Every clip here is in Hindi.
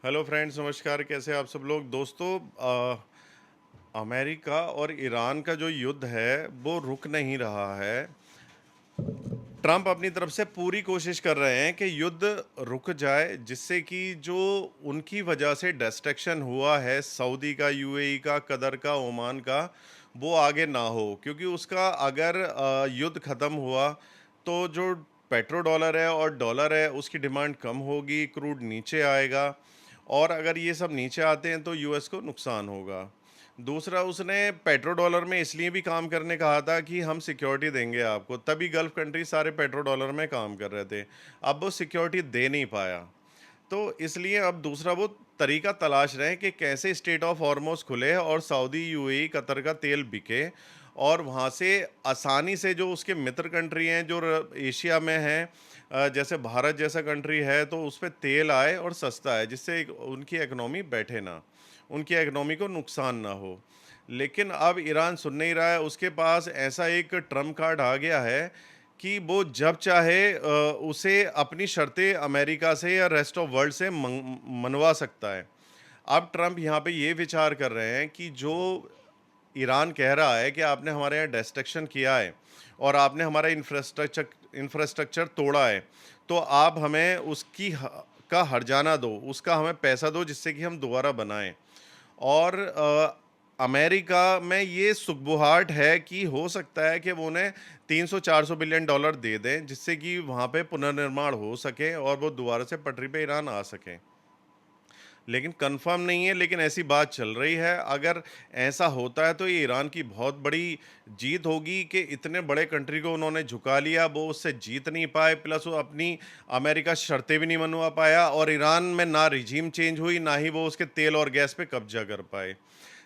हेलो फ्रेंड्स, नमस्कार। कैसे आप सब लोग दोस्तों। अमेरिका और ईरान का जो युद्ध है वो रुक नहीं रहा है। ट्रम्प अपनी तरफ से पूरी कोशिश कर रहे हैं कि युद्ध रुक जाए, जिससे कि जो उनकी वजह से डिस्ट्रक्शन हुआ है सऊदी का, यूएई का, कतर का, ओमान का, वो आगे ना हो। क्योंकि उसका अगर युद्ध ख़त्म हुआ तो जो पेट्रो डॉलर है और डॉलर है उसकी डिमांड कम होगी, क्रूड नीचे आएगा। और अगर ये सब नीचे आते हैं तो यूएस को नुकसान होगा। दूसरा, उसने पेट्रो डॉलर में इसलिए भी काम करने कहा था कि हम सिक्योरिटी देंगे आपको, तभी गल्फ कंट्री सारे पेट्रो डॉलर में काम कर रहे थे। अब वो सिक्योरिटी दे नहीं पाया, तो इसलिए अब दूसरा वो तरीका तलाश रहे हैं कि कैसे स्टेट ऑफ हॉर्मोज खुले और सऊदी, यूएई, कतर का तेल बिके, और वहाँ से आसानी से जो उसके मित्र कंट्री हैं जो एशिया में हैं, जैसे भारत जैसा कंट्री है, तो उस पे तेल आए और सस्ता है, जिससे उनकी इकोनॉमी बैठे ना, उनकी इकोनॉमी को नुकसान ना हो। लेकिन अब ईरान सुन नहीं रहा है। उसके पास ऐसा एक ट्रम्प कार्ड आ गया है कि वो जब चाहे उसे अपनी शर्तें अमेरिका से या रेस्ट ऑफ वर्ल्ड से मनवा सकता है। अब ट्रम्प यहाँ पे ये विचार कर रहे हैं कि जो ईरान कह रहा है कि आपने हमारे यहाँ डिस्ट्रक्शन किया है और आपने हमारा इंफ्रास्ट्रक्चर तोड़ा है, तो आप हमें का हर्जाना दो, उसका हमें पैसा दो, जिससे कि हम दोबारा बनाएं। और अमेरिका में ये सुगबुहाट है कि हो सकता है कि वो उन्हें 300-400 बिलियन डॉलर दे दें, जिससे कि वहाँ पे पुनर्निर्माण हो सके और वो दोबारा से पटरी पे ईरान आ सकें। लेकिन कंफर्म नहीं है, लेकिन ऐसी बात चल रही है। अगर ऐसा होता है तो ये ईरान की बहुत बड़ी जीत होगी कि इतने बड़े कंट्री को उन्होंने झुका लिया, वो उससे जीत नहीं पाए, प्लस वो अपनी अमेरिका शर्तें भी नहीं मनवा पाया, और ईरान में ना रिजीम चेंज हुई, ना ही वो उसके तेल और गैस पे कब्जा कर पाए।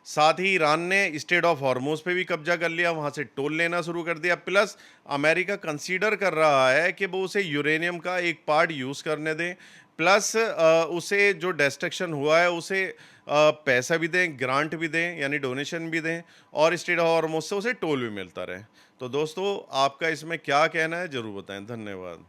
साथ ही ईरान ने स्टेट ऑफ हॉर्मोज पे भी कब्जा कर लिया, वहां से टोल लेना शुरू कर दिया। प्लस अमेरिका कंसीडर कर रहा है कि वो उसे यूरेनियम का एक पार्ट यूज करने दें, प्लस उसे जो डिस्ट्रक्शन हुआ है उसे पैसा भी दें, ग्रांट भी दें, यानी डोनेशन भी दें, और स्टेट ऑफ हॉर्मोज से उसे टोल भी मिलता रहे। तो दोस्तों, आपका इसमें क्या कहना है, जरूर बताएं। धन्यवाद।